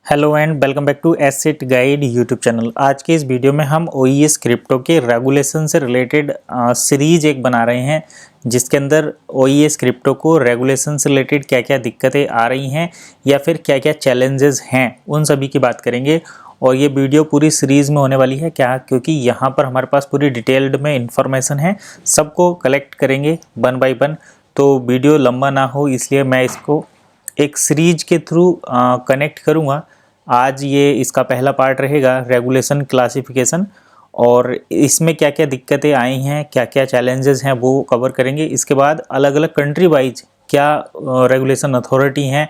Hello and welcome back to asset guide YouTube channel. आज के इस वीडियो में हम ओईएस क्रिप्टो के रेगुलेशन से रिलेटेड सीरीज एक बना रहे हैं, जिसके अंदर ओईएस क्रिप्टो को रेगुलेशन से रिलेटेड क्या क्या दिक्कतें आ रही हैं या फिर क्या क्या चैलेंजेस हैं, उन सभी की बात करेंगे। और ये वीडियो पूरी सीरीज़ में होने वाली है क्या, क्योंकि यहाँ पर हमारे पास पूरी डिटेल्ड में इंफॉर्मेशन है, सबको कलेक्ट करेंगे वन बाय वन। तो वीडियो लंबा ना हो इसलिए मैं इसको एक सीरीज के थ्रू कनेक्ट करूँगा। आज ये इसका पहला पार्ट रहेगा, रेगुलेशन क्लासिफिकेशन, और इसमें क्या क्या दिक्कतें आई हैं, क्या क्या चैलेंजेस हैं वो कवर करेंगे। इसके बाद अलग अलग कंट्री वाइज क्या रेगुलेशन अथॉरिटी हैं,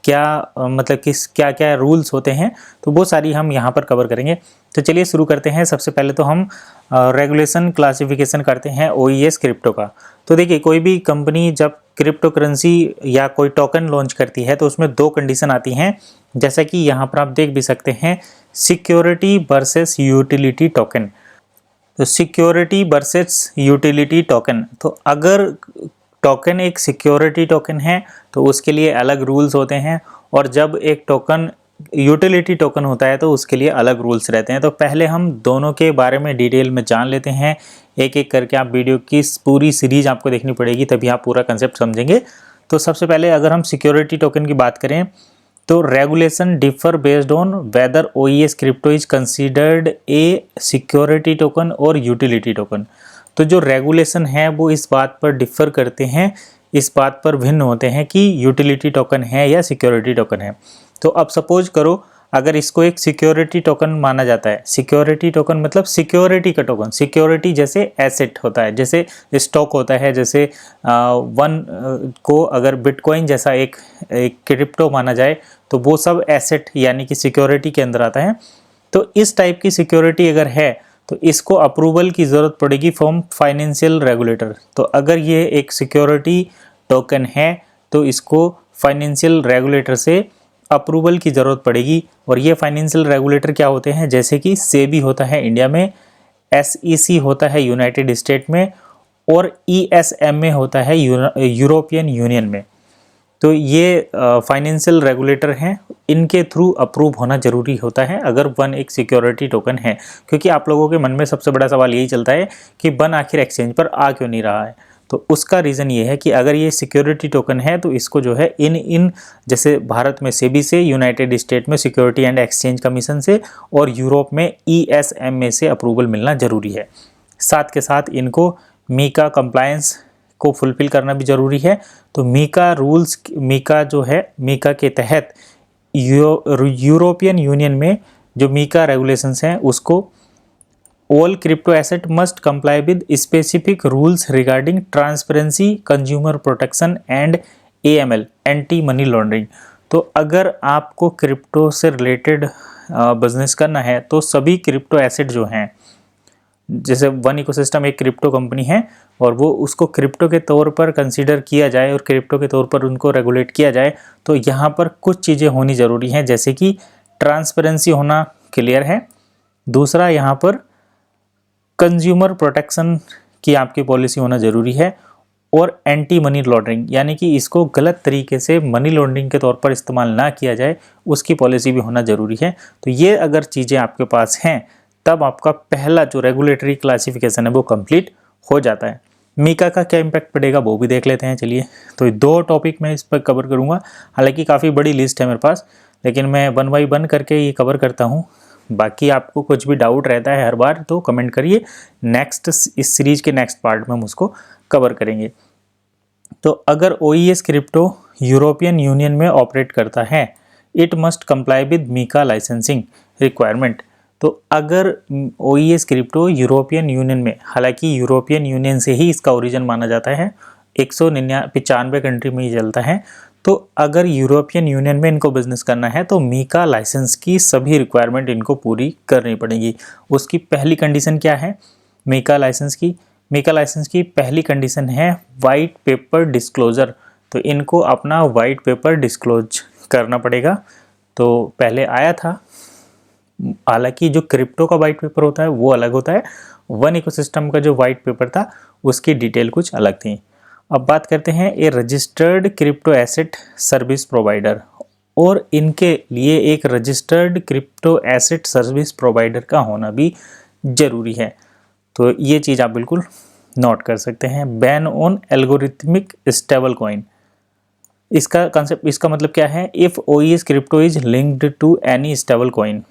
क्या मतलब किस क्या क्या रूल्स होते हैं, तो वो सारी हम यहाँ पर कवर करेंगे। तो चलिए शुरू करते हैं। सबसे पहले तो हम रेगुलेशन क्लासिफिकेशन करते हैं ओईएस क्रिप्टो का। तो देखिए, कोई भी कंपनी जब क्रिप्टो करेंसी या कोई टोकन लॉन्च करती है तो उसमें दो कंडीशन आती हैं, जैसा कि यहाँ पर आप देख भी सकते हैं, सिक्योरिटी वर्सेस यूटिलिटी टोकन। तो सिक्योरिटी वर्सेस यूटिलिटी टोकन, तो अगर टोकन एक सिक्योरिटी टोकन है तो उसके लिए अलग रूल्स होते हैं, और जब एक टोकन यूटिलिटी टोकन होता है तो उसके लिए अलग रूल्स रहते हैं। तो पहले हम दोनों के बारे में डिटेल में जान लेते हैं, एक एक करके। आप वीडियो की पूरी सीरीज आपको देखनी पड़ेगी, तभी आप पूरा कंसेप्ट समझेंगे। तो सबसे पहले अगर हम सिक्योरिटी टोकन की बात करें तो regulation differ based on whether ओईएस crypto is considered A security token और यूटिलिटी टोकन। तो जो रेगुलेशन है वो इस बात पर डिफर करते हैं, इस बात पर भिन्न होते हैं कि यूटिलिटी टोकन है या सिक्योरिटी टोकन है। तो अब सपोज करो अगर इसको एक सिक्योरिटी टोकन माना जाता है, सिक्योरिटी टोकन मतलब सिक्योरिटी का टोकन। सिक्योरिटी जैसे एसेट होता है, जैसे स्टॉक होता है, जैसे वन को अगर बिटकॉइन जैसा एक क्रिप्टो माना जाए तो वो सब एसेट यानी कि सिक्योरिटी के अंदर आता है। तो इस टाइप की सिक्योरिटी अगर है तो इसको अप्रूवल की ज़रूरत पड़ेगी फ्रॉम फाइनेंशियल रेगुलेटर। तो अगर ये एक सिक्योरिटी टोकन है तो इसको फाइनेंशियल रेगुलेटर से अप्रूवल की ज़रूरत पड़ेगी। और ये फाइनेंशियल रेगुलेटर क्या होते हैं, जैसे कि सेबी होता है इंडिया में, एसईसी होता है यूनाइटेड स्टेट में, और ईएसएमए होता है यूरोपियन यूनियन में। तो ये फाइनेंशियल रेगुलेटर हैं, इनके थ्रू अप्रूव होना ज़रूरी होता है अगर वन एक सिक्योरिटी टोकन है। क्योंकि आप लोगों के मन में सबसे बड़ा सवाल यही चलता है कि वन आखिर एक्सचेंज पर आ क्यों नहीं रहा है। तो उसका रीज़न ये है कि अगर ये सिक्योरिटी टोकन है तो इसको जो है इन जैसे भारत में सेबी से, यूनाइटेड स्टेट में सिक्योरिटी एंड एक्सचेंज कमीशन से, और यूरोप में ईएसएमए से अप्रूवल मिलना ज़रूरी है। साथ के साथ इनको मीका कंप्लायंस को फुलफिल करना भी ज़रूरी है। तो मीका रूल्स, मीका जो है, मीका के तहत यूरोपियन यूनियन में जो मीका रेगुलेशंस हैं उसको all crypto asset must comply with specific rules regarding transparency, consumer protection and AML, anti money laundering. तो अगर आपको क्रिप्टो से रिलेटेड बिजनेस करना है तो सभी क्रिप्टो एसेट जो हैं, जैसे वन इकोसिस्टम एक क्रिप्टो कंपनी है और वो उसको क्रिप्टो के तौर पर कंसीडर किया जाए और क्रिप्टो के तौर पर उनको रेगुलेट किया जाए, तो यहाँ पर कुछ चीज़ें होनी ज़रूरी हैं, जैसे कि ट्रांसपेरेंसी होना क्लियर है। दूसरा, यहाँ पर कंज्यूमर प्रोटेक्शन की आपकी पॉलिसी होना ज़रूरी है, और एंटी मनी लॉन्ड्रिंग यानी कि इसको गलत तरीके से मनी लॉन्ड्रिंग के तौर पर इस्तेमाल ना किया जाए, उसकी पॉलिसी भी होना ज़रूरी है। तो ये अगर चीज़ें आपके पास हैं तब आपका पहला जो रेगुलेटरी क्लासिफिकेशन है वो कंप्लीट हो जाता है। मीका का क्या इम्पैक्ट पड़ेगा वो भी देख लेते हैं। चलिए, तो दो टॉपिक मैं इस पर कवर करूँगा। हालांकि काफ़ी बड़ी लिस्ट है मेरे पास, लेकिन मैं वन बाई वन करके ये कवर करता हूँ। बाकी आपको कुछ भी डाउट रहता है हर बार तो कमेंट करिए, नेक्स्ट इस सीरीज के नेक्स्ट पार्ट में हम उसको कवर करेंगे। तो अगर ओईएस क्रिप्टो यूरोपियन यूनियन में ऑपरेट करता है, it must comply with MiCA licensing requirement. तो अगर ओईएस क्रिप्टो यूरोपियन यूनियन में, हालांकि यूरोपियन यूनियन से ही इसका ओरिजिन माना जाता है, 195 कंट्री में ही चलता है, तो अगर यूरोपियन यूनियन में इनको बिजनेस करना है तो मीका लाइसेंस की सभी रिक्वायरमेंट इनको पूरी करनी पड़ेगी। उसकी पहली कंडीशन क्या है मीका लाइसेंस की? मीका लाइसेंस की पहली कंडीशन है वाइट पेपर डिस्क्लोजर। तो इनको अपना वाइट पेपर डिस्क्लोज करना पड़ेगा। तो पहले आया था, हालांकि जो क्रिप्टो का वाइट पेपर होता है वो अलग होता है, वन इकोसिस्टम का जो वाइट पेपर था उसकी डिटेल कुछ अलग थी। अब बात करते हैं a registered crypto asset service provider. और इनके लिए एक registered crypto asset service provider का होना भी ज़रूरी है। तो ये चीज़ आप बिल्कुल नोट कर सकते हैं। Ban on algorithmic stable coin, इसका कंसेप्ट, इसका मतलब क्या है? If OES crypto is linked to any stable coin,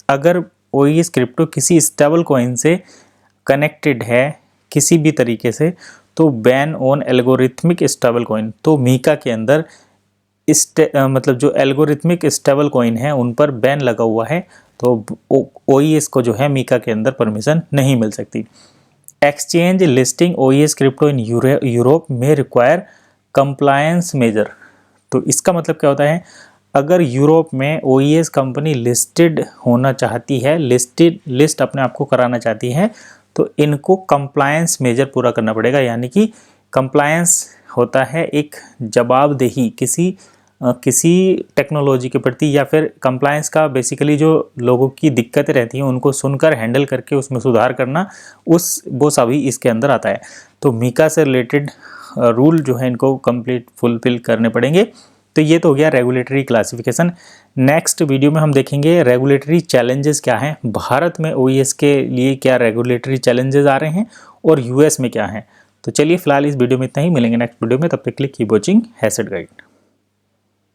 अगर OES क्रिप्टो किसी स्टेबल कॉइन से कनेक्टेड है किसी भी तरीके से, तो ban on algorithmic stable coin, तो मीका के अंदर मतलब जो एल्गोरिथमिक स्टेबल कॉइन है उन पर बैन लगा हुआ है, तो OES को जो है मीका के अंदर परमिशन नहीं मिल सकती। Exchange listing OES crypto in Europe में रिक्वायर कंप्लायंस मेजर, तो इसका मतलब क्या होता है? अगर यूरोप में OES कंपनी लिस्टेड होना चाहती है, लिस्ट अपने आप को कराना चाहती है, तो इनको कंप्लायंस मेजर पूरा करना पड़ेगा। यानी कि कंप्लायंस होता है एक जवाबदेही किसी टेक्नोलॉजी के प्रति, या फिर कंप्लायंस का बेसिकली जो लोगों की दिक्कतें रहती हैं उनको सुनकर हैंडल करके उसमें सुधार करना, वो सभी इसके अंदर आता है। तो मीका से रिलेटेड रूल जो है इनको कंप्लीट फुलफिल करने पड़ेंगे। तो ये तो हो गया रेगुलेटरी क्लासिफिकेशन। नेक्स्ट वीडियो में हम देखेंगे रेगुलेटरी चैलेंजेस क्या हैं, भारत में OES के लिए क्या रेगुलेटरी चैलेंजेस आ रहे हैं और US में क्या हैं। तो चलिए फिलहाल इस वीडियो में इतना ही, मिलेंगे नेक्स्ट वीडियो में, तब तक के लिए कीप वॉचिंग हैसेट गाइड।